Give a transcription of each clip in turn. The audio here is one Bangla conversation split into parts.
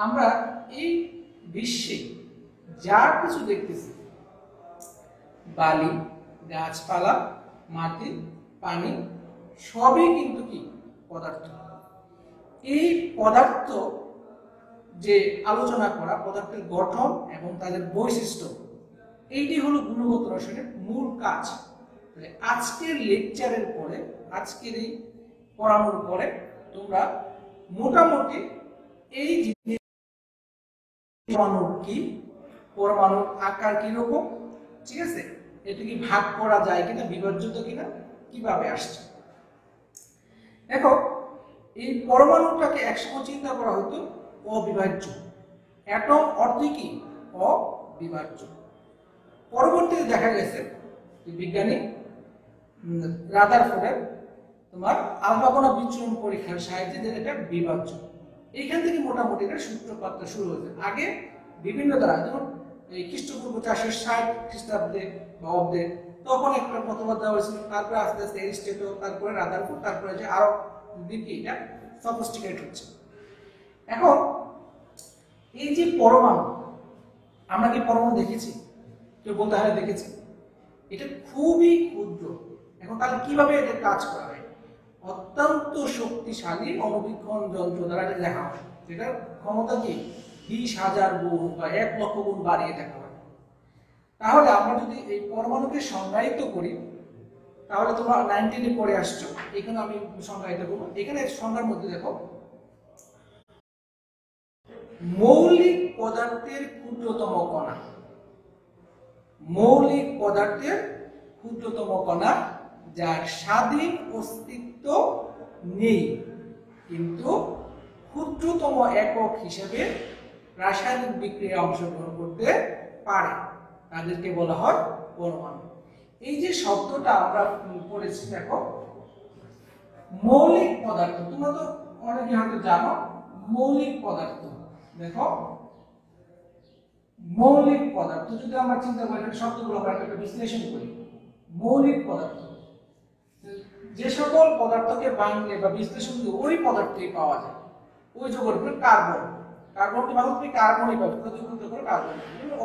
আমরা এই বিশ্বে যা কিছু দেখতেছি, বালি, গাছপালা, মাটি, পানি, সবই কিন্তু কি পদার্থ। এই পদার্থ যে আলোচনা করা, পদার্থের গঠন এবং তাদের বৈশিষ্ট্য, এইটি হলো গুণগত রসায়নের মূল কাজ। আজকের লেকচারের পরে, আজকের এই পড়ানোর পরে তোমরা মোটামুটি এই পরমাণু কি, পরমাণুর আকার কিরকম, ঠিক আছে, এটা কি ভাগ করা যায় কিনা, বিভাজ্যতা কিনা, কিভাবে আসছে। দেখো, এই পরমাণুটাকে একসময় চিন্তা করা হতো অবিভাজ্য, অ্যাটম অর্থে কি অবিভাজ্য। পরবর্তীতে দেখা গেছে বিজ্ঞানী রাদারফোর্ডের তোমার আলফা কণা বিচ্ছুরণ পরীক্ষার সাহায্যে এটা বিভাজ্য। এইখান থেকে মোটামুটি এটা সূত্রপাত শুরু হয়েছে। আগে বিভিন্ন দ্বারা, যেমন এই খ্রিস্টপূর্ব 460 খ্রিস্টাব্দে বা অব্দে, তখন একটা মতবাদ দেওয়া হয়েছিল। তারপরে আস্তে আস্তে এরিস্টটল, তারপরে রাদারফোর্ড, তারপরে যে আরো দিকে এটা সফিস্টিকেট হচ্ছে। এখন এই যে পরমাণু, আমরা কি পরমাণু দেখেছি? কেউ বলতে হয় দেখেছি। এটা খুবই ক্ষুদ্র। এখন তাহলে কিভাবে এটা কাজ করা হয়? অত্যন্ত শক্তিশালী অণুবীক্ষণ যন্ত্র দ্বারা এটা দেখা হয়। এটার ক্ষমতা কি 20,000 গুণ বা 1 লক্ষ গুণ বাড়িয়ে দেখা হয়। তাহলে আমরা যদি এই পরমাণুকে সংজ্ঞায়িত করি, তাহলে তোমরা 19 এ পড়ে আসছো, এখানে আমি সংজ্ঞায়িত করবো। এখানে সংজ্ঞার মধ্যে দেখো, মৌলিক পদার্থের ক্ষুদ্রতম কণা, মৌলিক পদার্থের ক্ষুদ্রতম কণা যার স্বাধীন অস্তিত্ব নেই, কিন্তু ক্ষুদ্রতম একক হিসেবে রাসায়নিক বিক্রিয়ায় অংশগ্রহণ করতে পারে, তাদেরকে বলা হয় পরমাণু। এই যে শব্দটা আমরা পড়েছি, দেখো, মৌলিক পদার্থ, তোমরা তো অনেকে হয়তো জানো মৌলিক পদার্থ। দেখো, মৌলিক পদার্থ যদি আমরা চিন্তা করি, শব্দগুলো আমরা একটা বিশ্লেষণ করি। মৌলিক পদার্থ, যে সকল পদার্থকে ভাঙলে বা বিশ্লেষণ করে ওই পদার্থই পাওয়া যায়। ওই যৌগের কার্বন, কার্বনকে ভাঙলে তুমি কার্বনই পাবে, প্রতিক্রিয়া করে কার্বন,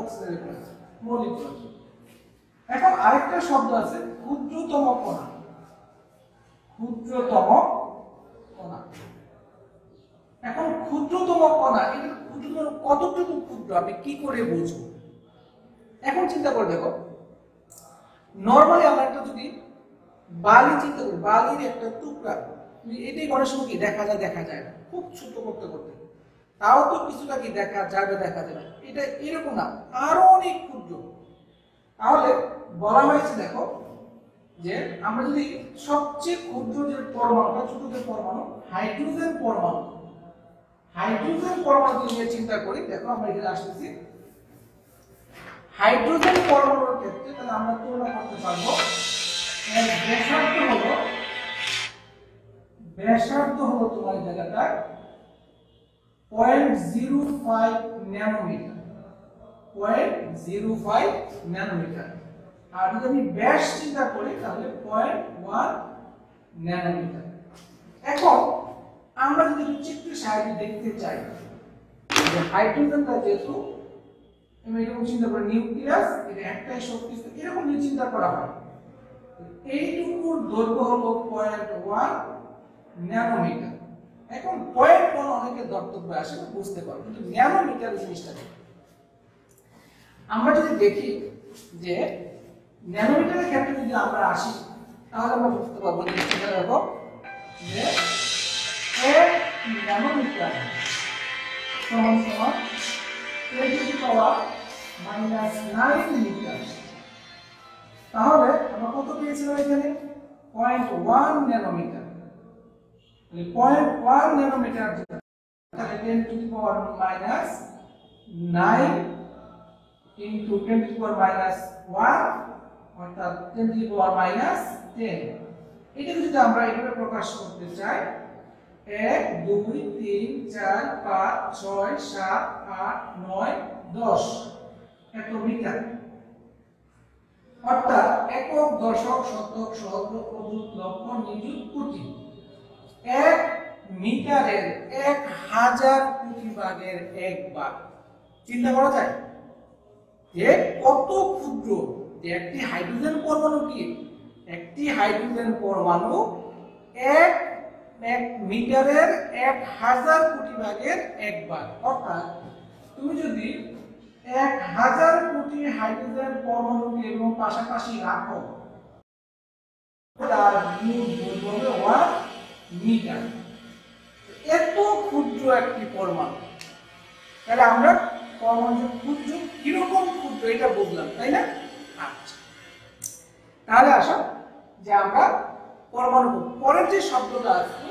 অক্সিজেনের পদার্থ, মৌলিক পদার্থ। এখন আরেকটা শব্দ আছে ক্ষুদ্রতম কণা, ক্ষুদ্রতম কণা। এখন ক্ষুদ্রতম কণা, এটা ক্ষুদ্রতম কতটুকু ক্ষুদ্র আমি কি করে বুঝবো? এখন চিন্তা করে দেখো, নরমালি আমরা একটা যদি বালি চিন্তা করি, বালির একটা টুকরা, এটাই অনেক সময় কি দেখা যায় না, খুব ছোট করতে করতে, তাও তো কিছুটা কি দেখা যাবে, এটা এরকম না, আরো অনেক ক্ষুদ্র। তাহলে বলা হয়েছে, দেখো, যে আমরা যদি সবচেয়ে ক্ষুদ্র যে পরমাণু বা ছোট যে পরমাণু, হাইড্রোজেন পরমাণু, হাইড্রোজেন পরমাণু নিয়ে চিন্তা করি, দেখো আমরা এখানে আসতেছি হাইড্রোজেন পরমাণুর ক্ষেত্রে, তাহলে আমরা তুলনা করতে পারবো এর ব্যাসার্ধ হলো তোমার জায়গাটা 0.05 ন্যানোমিটার, 0.05 ন্যানোমিটার। আর যদি আমি ব্যাস চিন্তা করি তাহলে 0.1 ন্যানোমিটার। এখন আমরা যদি চিত্রের সাহায্যে দেখতে চাই যে হাইড্রোজেনটা যেহেতু আমি এরকম চিন্তা করি, নিউক্লিয়াস, এটা একটাই শক্তি, এরকম যদি চিন্তা করা হয়, এইটুকুর দৈর্ঘ্য হলো 0.1 ন্যানোমিটার। এখন 0.1 অনেকে দর্তব্য আসে বুঝতে পারবো, কিন্তু ন্যানোমিটার জিনিসটা আমরা যদি দেখি যে ন্যানোমিটারের ক্ষেত্রে যদি আমরা আসি, তাহলে আমরা বুঝতে পারবো যে 1 ন্যানোমিটার সমান 10⁻⁹ মিটার। তাহলে আমরা কত পেয়েছিলাম এখানে? 0.1 ন্যানোমিটার। 0.1 ন্যানোমিটার, তাহলে 10⁻⁹ into 10⁻⁻1 অর্থাৎ 10⁻⁻10। এটা যদি আমরা এভাবে প্রকাশ করতে চাই, 1 2 3 4 5 6 7 8 9 10 এত মিটার, অর্থাৎ একক, দশক, শতক, সহস্র, অযুত, লক্ষ, নিযুত, কোটি। 1 মিটারের 1000 কোটি কোটি ভাগের 1 ভাগ। চিন্তা করা যায় যে কত ক্ষুদ্র, যে একটি হাইড্রোজেন পরমাণু কি, একটি হাইড্রোজেন পরমাণু 1 মিটারের 1000 কোটি ভাগের 1 ভাগ। অর্থাৎ তুমি যদি 1000 কোটি হাইড্রোজেন পরমাণুকে এবং পাশাপাশি রাখো, তার দৈর্ঘ্য হবে 1 মিটার। এত ক্ষুদ্র একটি পরমাণু, তাহলে আমরা পরমাণু ক্ষুদ্র, কিরকম ক্ষুদ্র এটা বুঝলাম, তাই না? আচ্ছা, তাহলে আসো যে আমরা পরমাণু পরের যে শব্দটা আছে,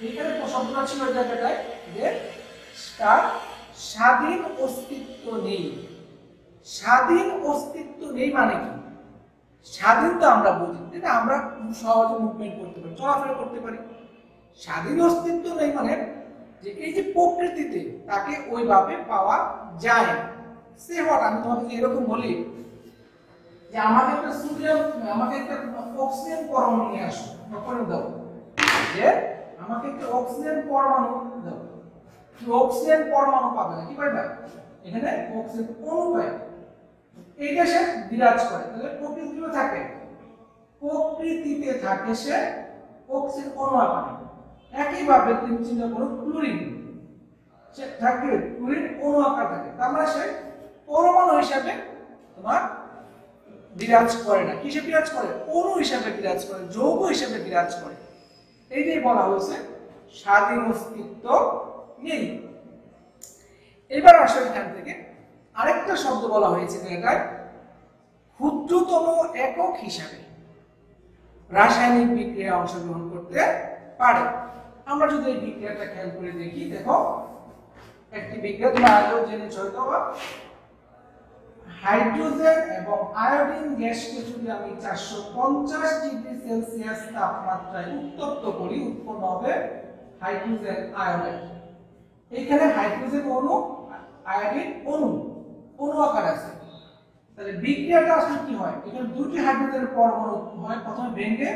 এখানে শব্দটা ছিল জায়গাটায় যে তার স্বাধীন অস্তিত্ব নেই। স্বাধীন অস্তিত্ব নেই মানে কি? স্বাধীন তো আমরা বুঝি, যেটা আমরা সহজে মুভমেন্ট করতে পারি, চলাফেরা করতে পারি। স্বাধীন অস্তিত্ব নেই মানে যে এই যে প্রকৃতিতে তাকে ওইভাবে পাওয়া যায়। সে হোয়াট, আমি তোমাকে এরকম বলি যে আমাকে একটা সোডিয়াম, আমাকে একটা অক্সিজেন পরমাণু নিয়ে আসো, করে দাও, যে আমাকে একটা অক্সিজেন পরমাণু দাও। অক্সিজেন পরমাণু পাবে না, কি পাবে? এখানে অক্সিজেন অণু পায়। এইটা সে বিরাজ করে, তাহলে প্রকৃতিতে থাকে, প্রকৃতিতে থাকে সে অক্সিজেন অণু আকারে। একইভাবে তুমি চিন্তা করো ক্লোরিন, সে থাকে ক্লোরিন অণু আকার থাকে, তার মানে সে পরমাণু হিসাবে তোমার বিরাজ করে না। কিসে বিরাজ করে? অণু হিসাবে বিরাজ করে, যৌগ হিসাবে বিরাজ করে। এইটাই বলা হয়েছে স্বাধীন অস্তিত্ব নেই। এবার আসলে এখান থেকে আরেকটা শব্দ বলা হয়েছে যেটায় ক্ষুদ্রতম একক হিসাবে রাসায়নিক বিক্রিয়া অংশগ্রহণ করতে পারে। আমরা যদি এই বিক্রিয়াটা খেয়াল করে দেখি, দেখো একটি বিক্রিয়া তোমরা আগেও জেনেছো হয়তো, হাইড্রোজেন এবং আয়োডিন গ্যাসকে যদি আমি 450 ডিগ্রি সেলসিয়াস তাপমাত্রায় উত্তপ্ত করি, উৎপন্ন হবে হাইড্রোজেন আয়োডাইড। এখানে হাইড্রোজেন অণু, আয়োডিন অণু, অণু আকার আছে। তাহলে বিক্রিয়াটা আসলে কি হয়? এখানে দুটি হাইড্রোজেনের পরমাণু হয়, প্রথমে ভেঙে,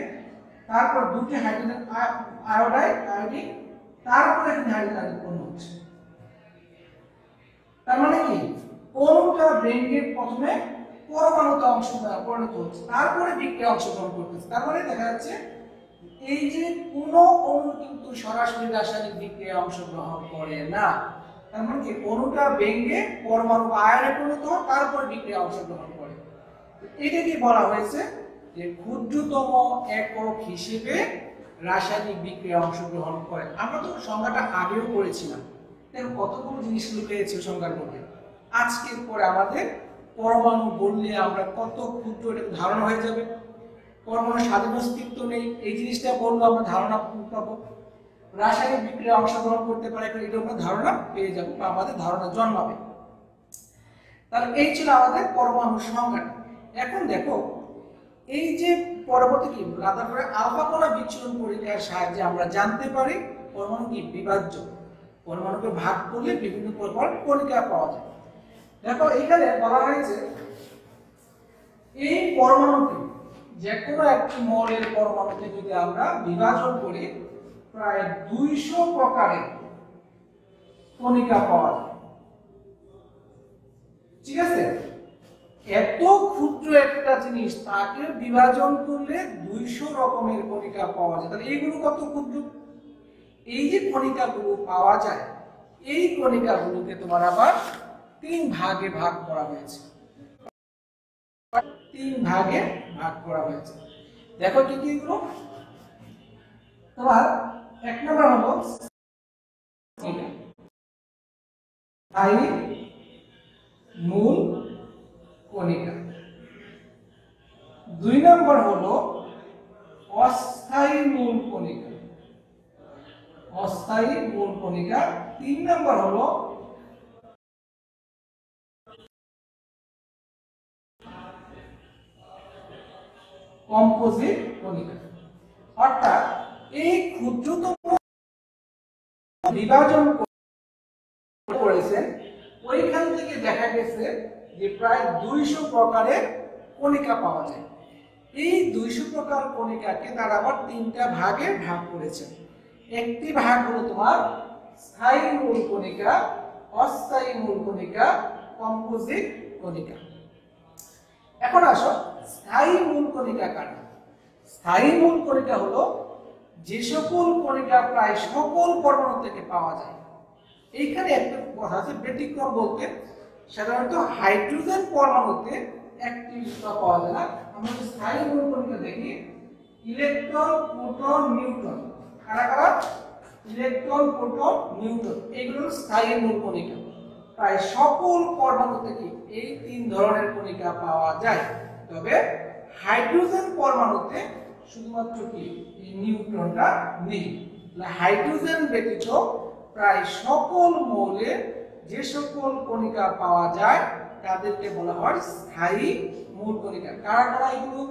তারপর দুটি হাইড্রোজেন আয়োডাইড, আয়োডিন, তারপর এখানে হাইড্রোজেন উৎপন্ন হচ্ছে। তার মানে কি? অণুটা ভেঙে প্রথমে পরমাণুতে পরিণত হচ্ছে, তারপরে বিক্রিয়া অংশগ্রহণ করতেছে। তার মানে দেখা যাচ্ছে এই যে কোনো অণু কিন্তু সরাসরি রাসায়নিক বিক্রিয়ায় অংশগ্রহণ করে না। তার মানে কি? অণুটা ভেঙে পরমাণু আয়নে পরিণত হয়, তারপর বিক্রিয়া অংশগ্রহণ করে। এটাকে বলা হয়েছে যে ক্ষুদ্রতম একক হিসেবে রাসায়নিক বিক্রিয়া অংশগ্রহণ করে। আমরা তো সংজ্ঞাটা আগেও করেছিলাম, দেখো কতগুলো জিনিস লুকিয়েছে সংজ্ঞার মধ্যে। আজকের পরে আমাদের পরমাণু বললে আমরা কত ক্ষুদ্র এটা ধারণা হয়ে যাবে। পরমাণু স্বাধীন অস্তিত্ব নেই, এই জিনিসটা বলবো আমরা ধারণা পাবো। রাসায়নিক বিক্রিয়া অংশগ্রহণ করতে পারে, এটা আমরা ধারণা পেয়ে যাবো বা আমাদের ধারণা জন্মাবে। তাহলে এই ছিল আমাদের পরমাণু সংজ্ঞা। এখন দেখো এই যে পরবর্তী কি, তারপরে আলফা কণা বিচ্ছুরণ পরীক্ষার সাহায্যে আমরা জানতে পারি পরমাণু কি বিভাজ্য। পরমাণুকে ভাগ করলে বিভিন্ন প্রকার কণিকা পাওয়া যায়। দেখো এখানে বলা হয়েছে এই পরমাণুকে, যে কোনো একটি মৌলের পরমাণুকে যদি আমরা বিভাজন করি, প্রায় 200 প্রকারের কণিকা পাওয়া যায়। ঠিক আছে? এত ক্ষুদ্র একটা জিনিস, তাকে বিভাজন করলে 200 রকমের কণিকা পাওয়া যায়। তাহলে এইগুলো কত ক্ষুদ্র। এই যে কণিকাগুলো পাওয়া যায়, এই কণিকাগুলোকে তোমার আবার 3 ভাগে ভাগ করা হয়েছে। 3 ভাগে ভাগ করা হয়েছে। দেখো কি কি এগুলো। তোমার 1 নম্বর হলো স্থায়ী মূল কণিকা। 2 নম্বর হলো অস্থায়ী মূল কণিকা, অস্থায়ী মূল কণিকা। 3 নম্বর হলো কম্পোজিট কণিকা। অর্থাৎ এই ক্ষুদ্রতম বিভাজন করেছেন, ওইখান থেকে দেখা গেছে যে প্রায় 200 প্রকারের কণিকা পাওয়া যায়। এই 200 প্রকার কণিকাকে তারা আবার 3টা ভাগে ভাগ করেছেন। একটি ভাগ হলো তোমার স্থায়ী মূল কণিকা, অস্থায়ী মূল কণিকা, কম্পোজিট কণিকা। এখন আসো স্থায়ী মূল কণিকা কারা? স্থায়ী মূল কণিকা হলো যে সকল কণিকা প্রায় সকল পরমাণু থেকে পাওয়া যায়। এইখানে একটা কথা আছে, ব্যতিক্রম বলতে সাধারণত হাইড্রোজেন পরমাণুতে একটি পাওয়া যায় না। আমরা যদি স্থায়ী মূল কণিকা দেখি, ইলেকট্রন, প্রোটন, নিউট্রন, কারা কারা? ইলেকট্রন, প্রোটন, নিউট্রন, এগুলো স্থায়ী মূল কণিকা। প্রায় সকল পরমাণু থেকে এই তিন ধরনের কণিকা পাওয়া যায়। তবে হাইড্রোজেন পরমাণুতে শুধুমাত্র কি এই নিউট্রনটা নেই। হাইড্রোজেন ব্যতীত প্রায় সকল মৌলে যে সকল কণিকা পাওয়া যায় তাদেরকে বলা হয় স্থায়ী মূল কণিকা। কারা কারা এগুলো?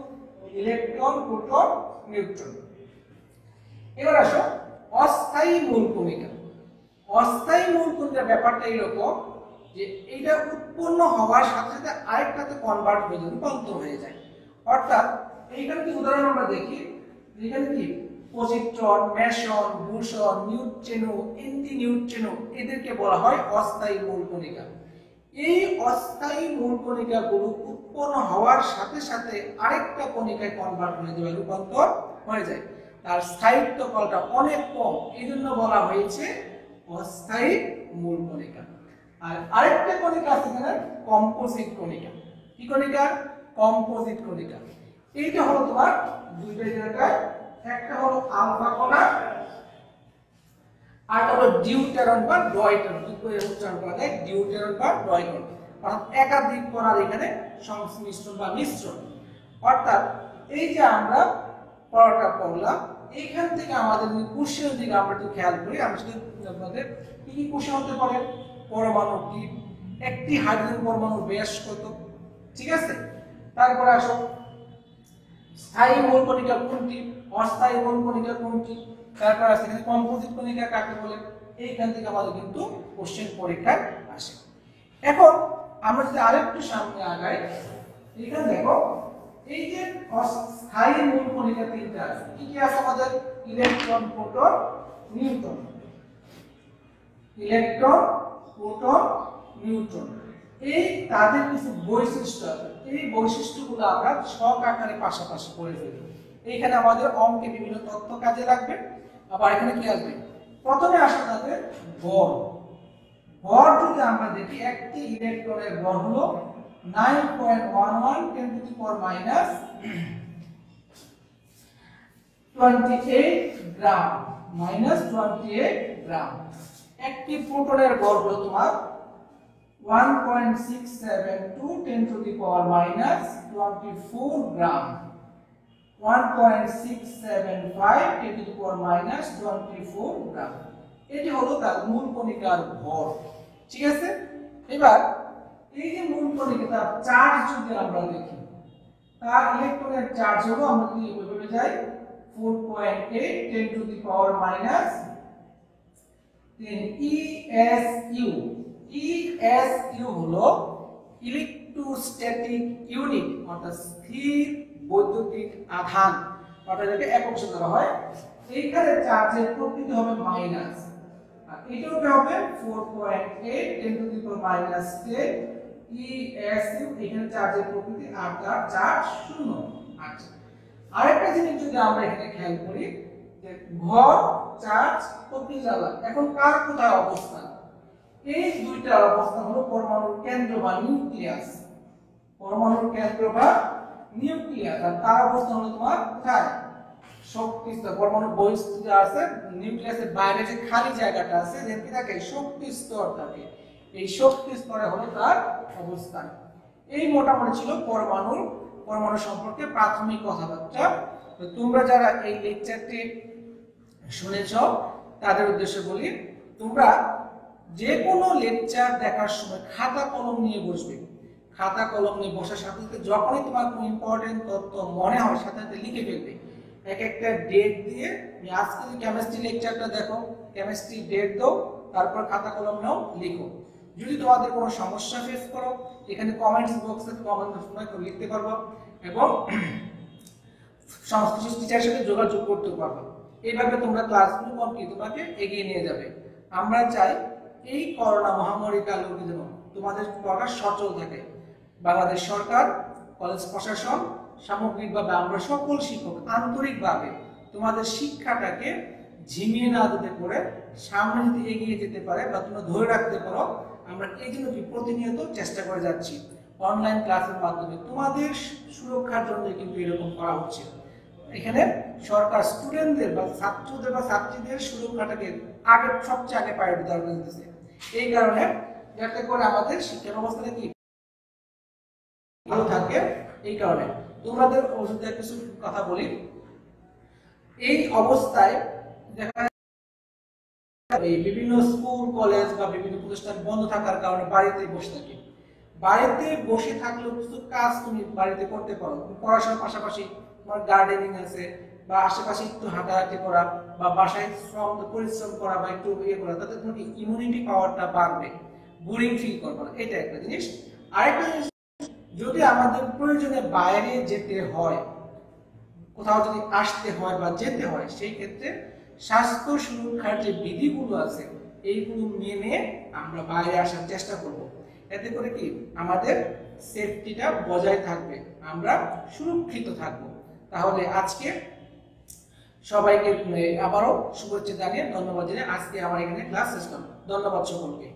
Electron, proton, neutron. এবার আসো অস্থায়ী মূল কণিকা। অস্থায়ী মূল কণিকার ব্যাপারটা এরকম যে এটা উৎপন্ন হওয়ার সাথে সাথে আরেকটাতে কনভার্ট হয়ে যায়, রূপান্তর হয়ে যায়। অর্থাৎ এইখানে কি উদাহরণ আমরা দেখি, এখানে কি পজিট্রন, মেসন, বোসন, নিউট্রিনো, অ্যান্টিনিউট্রিনো, এদেরকে বলা হয় অস্থায়ী মূল কণিকা। এই অস্থায়ী মূল কণিকাগুলো উৎপন্ন হওয়ার সাথে সাথে আরেকটা কণিকায় কনভার্ট হয়ে যায়, রূপান্তর হয়ে যায়। তার স্থায়িত্ব কালটা অনেক কম, এই জন্য বলা হয়েছে অস্থায়ী মূল কণিকা। আর আরেকটা কণিকা আছে এখানে, কম্পোজিট কণিকা। কি কণিকা? কম্পোজিট কণিকা। এইটা হলো তোমার দুইটা জায়গায়, একটা হলো আলফা কণা আর হলো ডিউটেরন বা ডয়টেরন। উচ্চারণ করা যায় ডিউটেরন বা ডয়টেরন, অর্থাৎ একাধিক কণার এখানে সংমিশ্রণ বা মিশ্রণ। অর্থাৎ এই যে আমরা পড়াটা পড়লাম, এইখান থেকে আমাদের কোশ্চেনের দিকে আমরা একটু খেয়াল করি। আমি শুধু আপনাদের কি কি কোশ্চেন হতে পারে, পরমাণু কি, একটি হাইড্রোজেন পরমাণুর ব্যাস কত, ঠিক আছে। তারপরে আসো স্থায়ী মূল কণিকা কোনটি, অস্থায়ী মূল কণিকা কোনটি, তারপর আছে এখানে কম্পোজিট কণিকা কাকে বলে। এইখান থেকে আমাদের কিন্তু কোশ্চেন পরীক্ষায় আসে। এখন আমরা যদি আরেকটু সামনে আগাই, এখানে দেখো এই যে স্থায়ী মূল কণিকা তিনটা আছে, কি কি আছে আমাদের? Electron, proton, neutron. Electron, proton, neutron, এই তাদের কিছু বৈশিষ্ট্য আছে। এই বৈশিষ্ট্যগুলো আমরা ছক আকারে পাশাপাশি পড়ে ফেলব। এইখানে আমাদের অঙ্কে বিভিন্ন তথ্য কাজে লাগবে। আবার এখানে কি আসবে? প্রথমে আসে তাদের ভর। ভর যদি আমরা দেখি, একটি ইলেকট্রনের ভর হলো 9.11 × 10⁻28 গ্রাম, -28 গ্রাম। একটি প্রোটনের ভর হলো তোমার 1.672 × 10⁻24 গ্রাম, 1.675 × 10⁻24 গ্রাম। এটি হলো তার মূল কণিকার ভর, ঠিক আছে। এবার এই যে মূল কণিকার চার্জ যদি আমরা দেখি, তার ইলেকট্রনের চার্জ হলো, আমরা যদি এভাবে যাই 4.8 × 10⁻10 ESU। ESU হলো ইলেকট্রোস্ট্যাটিক ইউনিট, অর্থাৎ স্থির বৈদ্যুতিক আধান, অর্থাৎ এটাকে একক শব্দ ধরা হয়। এইখানে চার্জের প্রকৃতি হবে মাইনাস, আর এটাও হবে 4.8 × 10⁻10 ESU। এখানে চার্জের প্রকৃতি আর তার চার্জ 0। আচ্ছা, আরেকটা জিনিস যদি আমরা এখানে খেয়াল করি, যে ভর, চার্জ, প্রতিচালক, এখন কার কোথায় অবস্থান? এই দুইটার অবস্থান হলো পরমাণুর কেন্দ্র বা নিউক্লিয়াস। পরমাণুর কেন্দ্র বা নিউক্লিয়াস, আর তার অবস্থান হলো তোমার কোথায়? শক্তি স্তর। পরমাণুর বহিঃস্থ যে আছে, নিউক্লিয়াসের বাইরে যে খালি জায়গাটা আছে, যেখানে থাকে শক্তি স্তর থাকে, এই শক্তি স্তরে হলো তার অবস্থান। এই মোটামুটি ছিল পরমাণু সম্পর্কে প্রাথমিক কথাবার্তা। তো তোমরা যারা এই লেকচারটি শুনেছ তাদের উদ্দেশ্যে বলি, তোমরা যে কোনো লেকচার দেখার সময় খাতা কলম নিয়ে বসবে। খাতা কলম নিয়ে বসার সাথে সাথে যখনই তোমার কোনো ইম্পর্টেন্ট তথ্য মনে হয় সাথে সাথে লিখে ফেলবে। এক একটা ডেট দিয়ে, আজকে যদি কেমিস্ট্রি লেকচারটা দেখো, কেমিস্ট্রি ডেট দাও, তারপর খাতা কলম নাও, লিখো। যদি তোমাদের কোনো সমস্যা ফেস করো, এখানে কমেন্টস বক্সে কমেন্ট লিখতে পারবো এবং সংশ্লিষ্ট টিচারের সাথে যোগাযোগ করতে পারবো। এইভাবে তোমরা ক্লাসগুলো তোমাকে এগিয়ে নিয়ে যাবে। আমরা চাই এই করোনা মহামারী কালেও যেন তোমাদের পড়া সচল থাকে। বাংলাদেশ সরকার, কলেজ প্রশাসন, সামগ্রিকভাবে আমরা সকল শিক্ষক আন্তরিকভাবে তোমাদের শিক্ষাটাকে ঝিমিয়ে না দিতে করে সামনে যদি এগিয়ে যেতে পারে বা তোমরা ধরে রাখতে পারো, আমরা এই জন্য প্রতিনিয়ত চেষ্টা করে যাচ্ছি। অনলাইন ক্লাসের মাধ্যমে তোমাদের সুরক্ষার জন্য কিন্তু এরকম করা হচ্ছে। এখানে সরকার স্টুডেন্টদের বা ছাত্রদের বা ছাত্রীদের সুরক্ষাটাকে আগে সবচেয়ে আগে প্রায়োরিটি দেওয়া দিতেছে। এই কারণে যাতে করে আমাদের শিক্ষা ব্যবস্থাটা কি ভালো থাকে। এই কারণে তোমাদের ওষুধে কিছু কথা বলি। এই অবস্থায় দেখা এই বিভিন্ন স্কুল কলেজ বা বিভিন্ন প্রতিষ্ঠান বন্ধ থাকার কারণে বাড়িতে বসে থাকি। বাড়িতে বসে থাকলেও কিছু কাজ তুমি বাড়িতে করতে পারো। পড়াশোনার পাশাপাশি তোমার গার্ডেনিং আছে বা আশেপাশে একটু হাঁটাহাঁটি করা বা বাসায় পরিশ্রম করা বা একটু ইয়ে করা, তাতে তোমার ইমিউনিটি পাওয়ারটা বাড়বে, বোরিং ফিল করবে না। এটা একটা জিনিস। আরেকটা জিনিস, যদি আমাদের প্রয়োজনে বাইরে যেতে হয়, কোথাও যদি আসতে হয় বা যেতে হয়, সেই ক্ষেত্রে স্বাস্থ্য সুরক্ষার যে বিধিগুলো আছে এইগুলো মেনে আমরা বাইরে আসার চেষ্টা করব। এতে করে কি আমাদের সেফটিটা বজায় থাকবে, আমরা সুরক্ষিত থাকব। তাহলে আজকে সবাইকে আবারও শুভেচ্ছা জানিয়ে ধন্যবাদ জানিয়ে আজকে আমার এখানে ক্লাস শেষ করলাম। ধন্যবাদ সকলকে।